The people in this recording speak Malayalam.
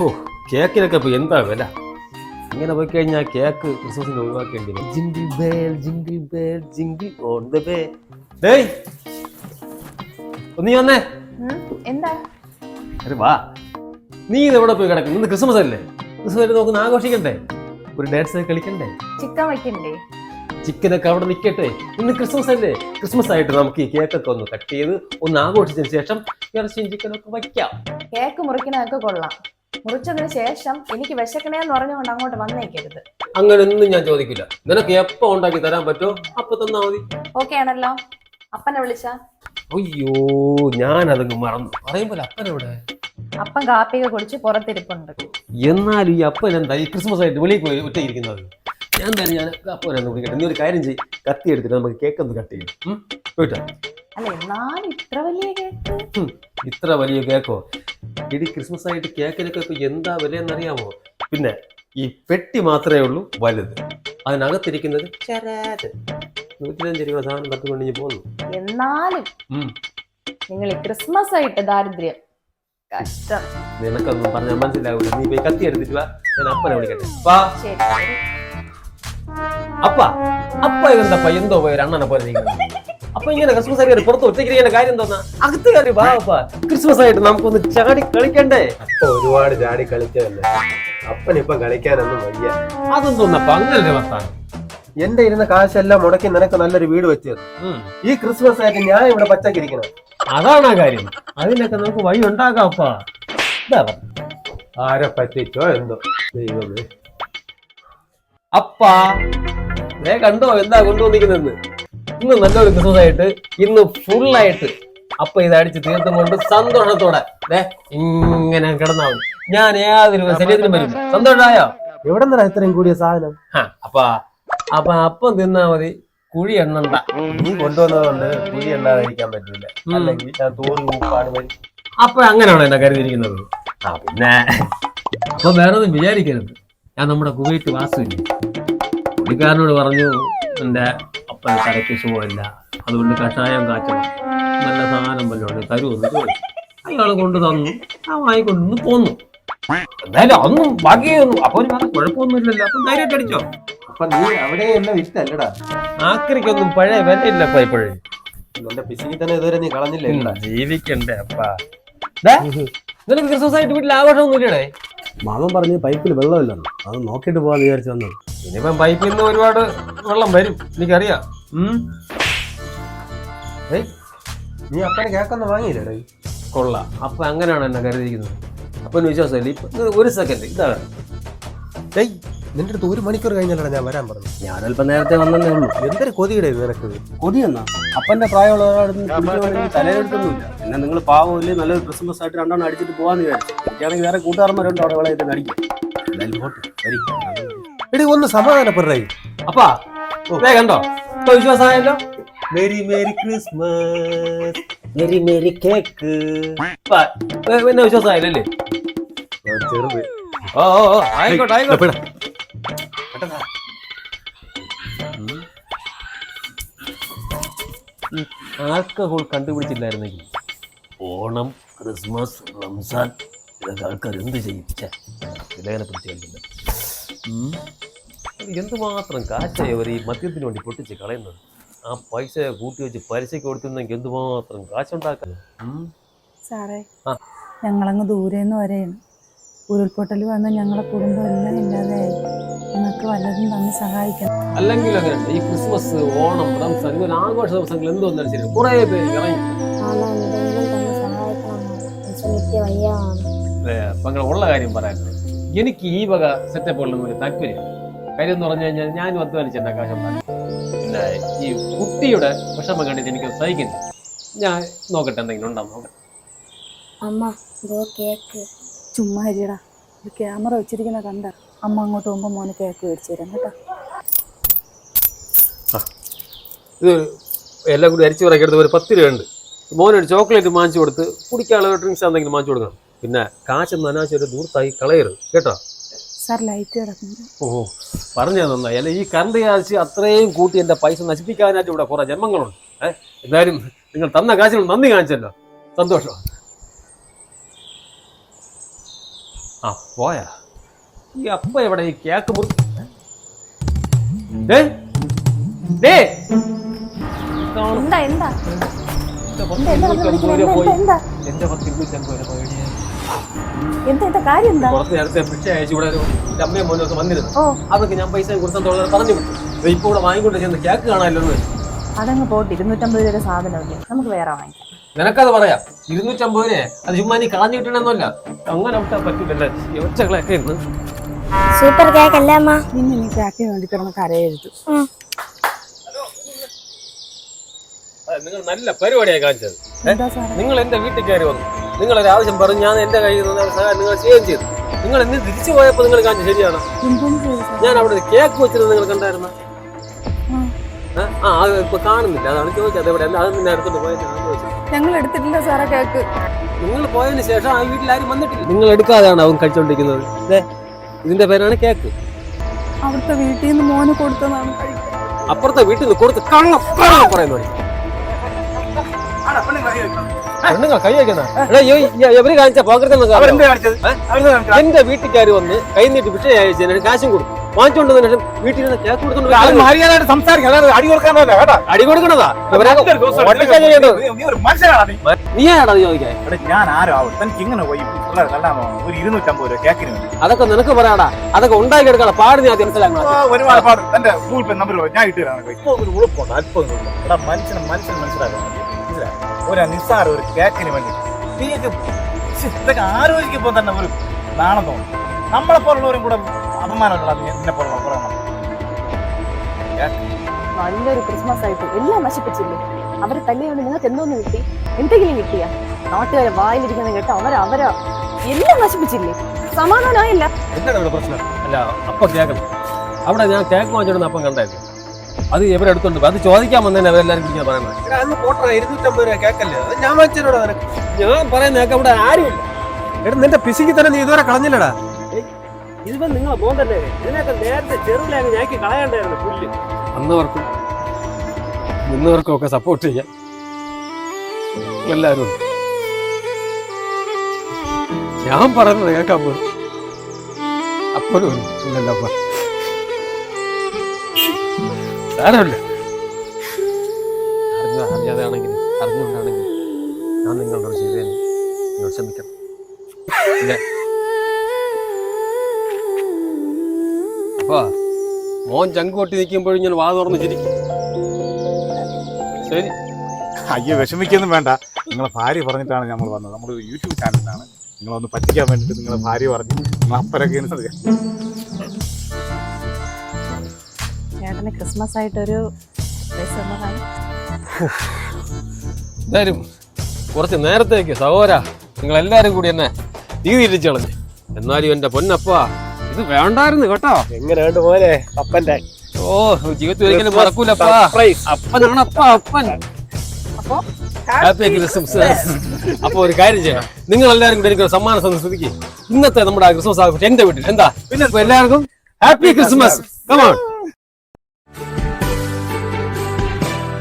ഓ കേക്കിനൊക്കെ ഇപ്പൊ എന്താ വില? ഇങ്ങനെ പോയി കഴിഞ്ഞാൽ കേക്ക് ക്രിസ്മസിന് ഒഴിവാക്കേണ്ടി വരും. Jingle bell jingle bell jingle on the bay. ഡേയ് നീ വന്നേ. എന്താ? അരെ വാ. നീ ഇതെവിടെ പോയി കിടക്കും? ഇന്ന് ക്രിസ്മസ് അല്ലേ? ക്രിസ്മസ് നോക്കുന്ന ആഘോഷിക്കണ്ടേ? ഒരു ഡാൻസ് കളിക്കണ്ടേ? ചിക്കൻ വെക്കണ്ടേ? ചിക്കനൊക്കെ അവിടെ നിൽക്കട്ടെ. ഇന്ന് ക്രിസ്മസ് അല്ലേ? ക്രിസ്മസ് ആയിട്ട് നമുക്ക് ഈ കേക്കൊക്കെ ഒന്ന് കട്ട് ചെയ്ത് ഒന്ന് ആഘോഷിച്ചതിന് ശേഷം ഇറച്ചിയും ചിക്കനൊക്കെ വയ്ക്കാം. കേക്ക് മുറിക്കണതൊക്കെ കൊള്ളാം. മുറിച്ചതിന് ശേഷം എനിക്ക് വിശക്കണേന്ന് പറഞ്ഞുകൊണ്ട് അങ്ങോട്ട് വന്നേക്കരുത്. അങ്ങനെയൊന്നും ഞാൻ ചോദിക്കില്ല. നിനക്ക് എപ്പോ ഉണ്ടാക്കി തരാൻ പറ്റുമോ അപ്പൊ തന്നാ മതി. ഓക്കെ ആണല്ലോ. അപ്പനെ വിളിച്ച? അയ്യോ ഞാനതങ്ങ് മറന്നു. പറയുമ്പോൾ അപ്പനെവിടെ? അപ്പൻ കാപ്പിയൊക്കെ കുടിച്ച് പുറത്തിരിപ്പുണ്ട്. എന്നാലും ഈ അപ്പൻ എന്താ ഈ ക്രിസ്മസ് ആയിട്ട് വെളിയിൽ പോയി ഒറ്റയിരിക്കുന്നത്? ഞാൻ അപ്പനെന്ന് വിളിക്കട്ടെ. നീ ഒരു കാര്യം ചെയ്യ്, കത്തി എടുത്തിട്ട് നമുക്ക് കേക്ക് ഒന്ന് കട്ട് ചെയ്യും പോയിട്ടാ. അല്ല എന്നാലും ഇത്ര വലിയ കേക്ക്? ഇത്ര വലിയ കേക്കോ? ഇടി ക്രിസ്മസ് ആയിട്ട് കേക്കിനൊക്കെ ഇപ്പൊ എന്താ വിലയെന്നറിയാമോ? പിന്നെ ഈ പെട്ടി മാത്രമേ ഉള്ളൂ വലുത്. അതിനകത്തിരിക്കുന്നത് 150 രൂപ സാധനം തട്ടുകൊണ്ട് പോന്നു. എന്നാലും നിങ്ങൾ ഈ ക്രിസ്മസ് ആയിട്ട് ദാരിദ്ര്യം കഷ്ടം. നിനക്കൊന്നും പറഞ്ഞാൽ മനസ്സിലാവൂല. നീ പോയി കത്തി എടുത്തിട്ട് വാ, ഞാൻ അപ്പനെ വിളിക്കട്ടെ. വാ. അപ്പ ഇതെന്താ എന്തോ പോയ അണ്ണനെ പോലെ ഇരിക്കുന്നത്? അപ്പൊ ഇങ്ങനെ ക്രിസ്മസ് ആയിട്ട് പുറത്ത് ഒറ്റയ്ക്ക് കാര്യം തോന്നാ? അകത്ത് കയറി വാ. ക്രിസ്മസ് ആയിട്ട് നമുക്കൊന്ന് ചാടി കളിക്കണ്ടേ? അപ്പൊ ഒരുപാട് ചാടി കളിച്ചതല്ലേ, അപ്പനിപ്പം കളിക്കാനൊന്നും വയ്യ. അതൊന്നും തോന്നപ്പ അങ്ങനെ വർത്താനം. എന്റെ ഇരുന്ന കാശെല്ലാം മുടക്കി നിനക്ക് നല്ലൊരു വീട് വെച്ചത്. ഈ ക്രിസ്മസ് ആയിട്ട് ഞാൻ ഇവിടെ പച്ചക്കിരിക്കണം. അതാണ് ആ കാര്യം. അതിനൊക്കെ നമുക്ക് വഴി ഉണ്ടാക്കാം. ആരെ പറ്റിച്ചോ എന്തോ ദൈവമേ. അപ്പാ കണ്ടോ എന്താ കൊണ്ടുവന്നിരിക്കുന്നെന്ന്? ഇന്ന് നല്ലൊരു ക്രിസ്മസ് ആയിട്ട് ഇന്ന് ഫുള്ളായിട്ട് അപ്പ ഇത് അടിച്ച് തീർത്തും കൊണ്ട് സന്തോഷത്തോടെ ഇങ്ങനെ കിടന്നാ മതി. ഞാൻ ഏതൊരു ശരീരത്തിനും വരും. സന്തോഷമായോ? എവിടെ നിന്നാ ഇത്രയും കൂടിയ സാധനം? അപ്പൊ അപ്പം തിന്നാ മതി, കുഴി എണ്ണണ്ട. നീ കൊണ്ടുവന്നതുകൊണ്ട് കുഴി എണ്ണാതിരിക്കാൻ പറ്റില്ല, അല്ലെങ്കിൽ ഞാൻ തോറി ഉപ്പാട് വരും. അപ്പൊ അങ്ങനെയാണോ എന്നെ കരുതിയിരിക്കുന്നത്? പിന്നെ അപ്പൊ വേറെ ഒന്നും വിചാരിക്കരുത്. ഞാൻ നമ്മുടെ കുവൈറ്റ് വാസുവില്ലേ, പുള്ളിക്കാരനോട് പറഞ്ഞു എന്റെ അപ്പന് തലയ്ക്ക് സുഖമില്ല, അതുകൊണ്ട് കഷായം കാച്ചണം, നല്ല സാധനം വല്ലോണ്ട് തരുമെന്ന് ചോദിച്ചു. അയാൾ കൊണ്ട് തന്നു. ആ വാങ്ങിക്കൊണ്ടു പോന്നു. എന്തായാലും അതൊന്നും ബാക്കിയൊന്നും അപ്പൊ കുഴപ്പമൊന്നുമില്ലല്ലോ. അപ്പൊ ധൈര്യമായിട്ട് അടിച്ചോ. അപ്പൊ നീ അവിടെ എല്ലാം ഇഷ്ടല്ലടാ. ആക്രിക്കൊന്നും പഴയ വിലയില്ലപ്പ ഇപ്പോഴേ. എന്റെ പിസിക്ക് തന്നെ ഇതുവരെ നീ കളഞ്ഞില്ല. ജീവിക്കണ്ടേ അപ്പാ. നിനക്ക് ക്രിസ്മസ് ആയിട്ട് വീട്ടിൽ ആഘോഷമൊന്നും ഇല്ലടേ? മാമൻ പറഞ്ഞ് പൈപ്പിൽ വെള്ളമില്ലെന്ന്, അത് നോക്കിട്ട് പോവാന്ന് വിചാരിച്ചു വന്നത്. ഇനിയിപ്പം പൈപ്പിൽ നിന്ന് ഒരുപാട് വെള്ളം വരും, എനിക്കറിയാം. നീ അപ്പനെ കേക്കൊന്നും വാങ്ങിയില്ലേ? കൊള്ളാം. അപ്പൊ അങ്ങനെയാണ് എന്നെ കരുതിയിരിക്കുന്നത്. അപ്പന് വിശ്വാസമില്ല. ഇപ്പൊ ഒരു സെക്കൻഡ് ഇതാണ്. നിന്റെ അടുത്ത് 1 മണിക്കൂർ കഴിഞ്ഞല്ലടാ ഞാൻ വരാൻ പറഞ്ഞു. ഞാനല്പം നേരത്തെ വന്നേ ഉള്ളൂ. എന്തൊരു കൊതിയുടെ നിനക്ക്? കൊതിയെന്നാ? അപ്പന്റെ പ്രായമുള്ള തലയിലെടുത്തൊന്നുമില്ല. പിന്നെ നിങ്ങൾ പാവമില്ലേ, നല്ലൊരു ക്രിസ്മസ് ആയിട്ട് 2 അടിച്ചിട്ട് പോവാന്ന് വിചാരിച്ചു. എനിക്കാണെങ്കിൽ വേറെ കൂട്ടുകാരന്മാരുണ്ട് അവിടെ വിളയിട്ട് നടിക്കും. എന്തായാലും പോട്ട് വരി. എടി ഒന്ന് സമാധാനപ്പെടേ. അപ്പാ കണ്ടോ ഇപ്പൊ വിശ്വാസമായല്ലോ. Merry merry Christmas, merry merry cake. പിന്നെ വിശ്വാസമായില്ലേ? ചെറുത്. ഓ ആയിക്കോട്ടെ ആയിക്കോട്ടെ. ആൽക്കഹോൾ കണ്ടുപിടിച്ചില്ലായിരുന്നെങ്കിൽ ഓണം, ക്രിസ്മസ്, റംസാൻ ഇതൊക്കെ ആൾക്കാർ എന്ത് ചെയ്യും? വിലയെ പിടിച്ച് കളിക്കുന്നത്. എന്തുമാത്രം കാശായവർ ഈ മദ്യത്തിന് വേണ്ടി പൊട്ടിച്ച് കളയുന്നത്. ആ പൈസ കൂട്ടി വെച്ച് പലിശയ്ക്ക് കൊടുത്തിരുന്നെങ്കിൽ എന്തുമാത്രം കാശുണ്ടാക്കുന്നത്. സാറേ, ഞങ്ങളങ്ങ് ദൂരേന്ന് വരെയാണ്. ഉരുൾപൊട്ടൽ വന്ന് ഞങ്ങളെ കുടുംബം എല്ലാം ഇല്ലാതെയായി. നിങ്ങൾക്ക് വല്ലതും തന്ന് സഹായിക്കണം. അല്ലെങ്കിൽ അങ്ങനെ ഈ ക്രിസ്മസ്, ഓണം, റംസാൻ ഇങ്ങനെ ആഘോഷ ദിവസങ്ങൾ എന്ത് വന്നാലും ശരി കുറെ പേര് ഇറങ്ങി അപ്പൊ അങ്ങനെ ഉള്ള കാര്യം പറയാനുള്ളത്. എനിക്ക് ഈ വക സെറ്റപ്പ് ഉള്ള ഒരു താല്പര്യം. കാര്യം എന്ന് പറഞ്ഞു കഴിഞ്ഞാൽ ഞാനും അധ്വാനിച്ചെന്റെ കാശം പറഞ്ഞു. പിന്നെ ഈ കുട്ടിയുടെ വിഷമം കണ്ടിട്ട് എനിക്ക് സഹിക്കുന്നു. ഞാൻ നോക്കട്ടെ എന്തെങ്കിലും ഉണ്ടാവും. നോക്കട്ടെ. ചുമ്മാ ഹരിയടാ, ഒരു ക്യാമറ വെച്ചിരിക്കുന്ന കണ്ട അമ്മ അങ്ങോട്ട് പോകുമ്പോൾ മോന് കേക്ക് മേടിച്ചു തരാം കേട്ടോ. ഇത് എല്ലാം കൂടി അരിച്ചു പറക്കി എടുത്ത് ഒരു 10 രൂപ ഉണ്ട്. മോനൊരു ചോക്ലേറ്റ് വാങ്ങിച്ചു കൊടുത്ത് കുടിക്കാനുള്ള ഡ്രിങ്ക്സ് എന്തെങ്കിലും വാങ്ങിച്ചു കൊടുക്കണം. പിന്നെ കാശൊന്നും അനാവശ്യം ദൂരത്തായി കളയരുത് കേട്ടോ. സാർ ലൈറ്റ് കിടക്കുന്നു. ഓ പറഞ്ഞാൽ നന്നായി. അല്ല ഈ കറണ്ട് കാശ് അത്രയും കൂട്ടി എൻ്റെ പൈസ നശിപ്പിക്കാനായിട്ട് ഇവിടെ കുറെ ജന്മങ്ങളുണ്ട്. എന്തായാലും നിങ്ങൾ തന്ന കാശിന് നന്ദി കാണിച്ചല്ലോ, സന്തോഷം. ആ പോയാ ഈ അപ്പ എവിടെ ഈ കേക്ക് മുറി എന്താ എന്താ എന്റെ 250 രൂപ പോയി എന്താ എന്താ കാര്യം എന്താ? കുറച്ച് നേരത്തെ ഭിക്ഷ അയച്ചു ഇവിടെ ഒരു അമ്മയും മോനൊക്കെ വന്നിരുന്നു. ഓ അവർക്ക് ഞാൻ പൈസ കൊടുത്തോളം പറഞ്ഞു വിട്ടു. ഇപ്പൊ ഇവിടെ വാങ്ങിക്കൊണ്ട് ചെന്ന് കേക്ക് കാണാമല്ലോ. അതങ്ങ് പോട്ട് 250 രൂപ സാധനമല്ലേ, നമുക്ക് വേറെ വാങ്ങിക്കാം. നിനക്കത് പറയാം. 250 രൂപ അത് ചുമ്മാ നീ കളഞ്ഞു കിട്ടണമെന്നല്ല. അങ്ങനെ വിട്ടാൻ പറ്റില്ലല്ലേ ഒച്ചകളൊക്കെ ഇന്ന്. സൂപ്പർ കേക്ക് അല്ലേ അമ്മ? നിന്നെ നീ കേക്കിന് വേണ്ടി കിടന്ന് കരയരുത്. നിങ്ങൾ നല്ല പരിപാടിയായി കാണിച്ചത്. എന്താ സാറേ? നിങ്ങൾ എന്റെ വീട്ടിൽ കയറി വന്നു, നിങ്ങളൊരു ആവശ്യം പറഞ്ഞു, ഞാൻ എന്റെ കയ്യിൽ നിന്ന് സഹായം നിങ്ങൾ ചെയ്യുകയും ചെയ്തു. നിങ്ങൾ ഇന്ന് തിരിച്ചു പോയപ്പോ നിങ്ങൾ കാണിച്ചു ശരിയാണ്. എന്തൊന്നും ചെയ്തു സാർ? ഞാൻ അവിടെ കേക്ക് വെച്ചിരുന്നത് നിങ്ങൾ കണ്ടായിരുന്നു. അത് ഇപ്പൊ കാണുന്നില്ല, അതാണ് ചോദിച്ചത്. എവിടെ അല്ല, അത് നിന്നെ അടുത്തോട്ട് പോയതാണ് ചോദിച്ചത്. ഞങ്ങൾ എടുത്തിട്ടില്ല സാറേ കേക്ക്. നിങ്ങൾ പോയതിനു ശേഷം ആ വീട്ടിൽ ആരും വന്നിട്ടില്ല. നിങ്ങൾ എടുക്കാതെയാണ് അവൻ കഴിച്ചോണ്ടിരിക്കുന്നത്. ഇതിന്റെ പേരാണ് കേക്ക്. അവിടുത്തെ വീട്ടിൽ നിന്ന് മോന് കൊടുത്തതാണ് കഴിക്കാൻ. അപ്പുറത്തെ വീട്ടിൽ നിന്ന് കൊടുത്ത് കള്ളം പറയുന്നു. പെണ്ണുങ്ങൾ കൈ വയ്ക്കുന്ന എവര് കാണിച്ച എന്റെ വീട്ടിൽ കയറി വന്ന് കൈ നീട്ടി ഭിക്ഷ അയച്ചതിന് കാശും കൊടുക്കും. വാങ്ങിച്ചോണ്ട് ശേഷം വീട്ടിൽ നിന്ന് കേക്ക് കൊടുത്തോണ്ട് അടി കൊടുക്കണതാ. നീയാടാ ചോദിക്കാൻ? അതൊക്കെ നിനക്ക് പറയാടാ, അതൊക്കെ ഉണ്ടാക്കി എടുക്കാനുള്ള പാട് നീ ആദ്യം മനസ്സിലാക്കണം. ഒരു നിസ്സാര ഒരു കേക്കിന് വേണ്ടി ഇതൊക്കെ ആലോചിക്കുമ്പോൾ തന്നെ ഒരു നാണം തോന്നും. നമ്മളെ പോലുള്ളവരും കൂടെ അപമാനമുള്ള എന്നെ പോലുള്ള നല്ലൊരു ക്രിസ്മസ് ആയിട്ട് എല്ലാം നശിപ്പിച്ചില്ലേ. അവരെ തല്ലിയോണ്ട് നിങ്ങൾക്ക് എന്തോന്ന് കിട്ടി? എന്തെങ്കിലും കിട്ടിയാ? നാട്ടുകാരെ വായിലിരിക്കുന്ന കേട്ടോ അവരാ എല്ലാം നശിപ്പിച്ചില്ലേ. സമാധാനമായില്ല. എന്താണ് ഇവിടെ പ്രശ്നം? അല്ല അപ്പം കേൾക്കണം. അവിടെ ഞാൻ കേക്ക് വാങ്ങിച്ചിടുന്ന അപ്പം കണ്ടായിരുന്നു. അത് എവരെടുത്തോണ്ട് അത് ചോദിക്കാൻ വന്നതന്നെ അവരെല്ലാരും പിടിക്കാൻ പറയുന്നത്. 250 രൂപ കേക്കല്ലേ, അത് ഞാൻ വാങ്ങിച്ചോടാ. നിനക്ക് ഞാൻ പറയുന്ന അവിടെ ആരുമില്ല. എടാ നിന്റെ പിസിക്ക് തന്നെ നീ ഇതുവരെ കളഞ്ഞില്ലടാ. ഇതിപ്പോ നിങ്ങളെ മോൻ തന്നെ ഇതിനൊക്കെ നേരത്തെ ചെറുതിലായി ഞാക്കി കളയാണ്ടായിരുന്നു പുല്ല്. അന്നവർക്കും ഇന്നവർക്കും ഒക്കെ സപ്പോർട്ട് ചെയ്യാൻ എല്ലാരും ഞാൻ പറയുന്നത് കേൾക്കാൻ പോലും അപ്പോഴും ഇല്ലല്ലോ. അപ്പ സാരമില്ല, അറിയാതെ ആണെങ്കിലും അറിഞ്ഞുകൊണ്ടാണെങ്കിലും ഞാൻ നിങ്ങളോട് ചെയ്തതിന് നിങ്ങൾ ക്ഷമിക്കണം. ഇല്ലേ? അപ്പൊ മോൻ ചങ്ക് കൊട്ടി നിൽക്കുമ്പോഴും ഞാൻ വാ തുറന്ന് ചിരിക്കും. ശരി. അയ്യോ വിഷമിക്കൊന്നും വേണ്ട. നിങ്ങളെ ഭാര്യ പറഞ്ഞിട്ടാണ് നമ്മൾ വന്നത്. നമ്മുടെ യൂട്യൂബ് ചാനലിലാണ്. നിങ്ങളൊന്ന് പറ്റിക്കാൻ വേണ്ടിയിട്ട് നിങ്ങളെ ഭാര്യ പറഞ്ഞു. അപ്പരൊക്കെ ചേട്ടന് ക്രിസ്മസ് ആയിട്ടൊരു എന്തായാലും കുറച്ച് നേരത്തേക്ക് സഹോദര നിങ്ങൾ എല്ലാരും കൂടി എന്നെ തീ തിരിച്ചു കളഞ്ഞു. എന്നാലും എന്റെ പൊന്നപ്പാ ഇത് വേണ്ടായിരുന്നു കേട്ടോ. എങ്ങനെയുണ്ട് പോലെ അപ്പന്റെ? ഓ ജീവിതത്തിൽ ഒരിക്കലും മറക്കൂലപ്പാ. അപ്പനാണ് അപ്പൻ. Happy Christmas. അപ്പൊ ഒരു കാര്യം ചെയ്യാം, നിങ്ങൾ എല്ലാവരും കൂടി എനിക്ക് സമ്മാനം സംസ്കൃതിക്ക് ഇന്നത്തെ നമ്മുടെ ക്രിസ്മസ് ആഘോഷം എന്റെ വീട്ടിൽ എന്താ പിന്നെ എല്ലാവർക്കും ഹാപ്പി ക്രിസ്മസ്. കമോൺ.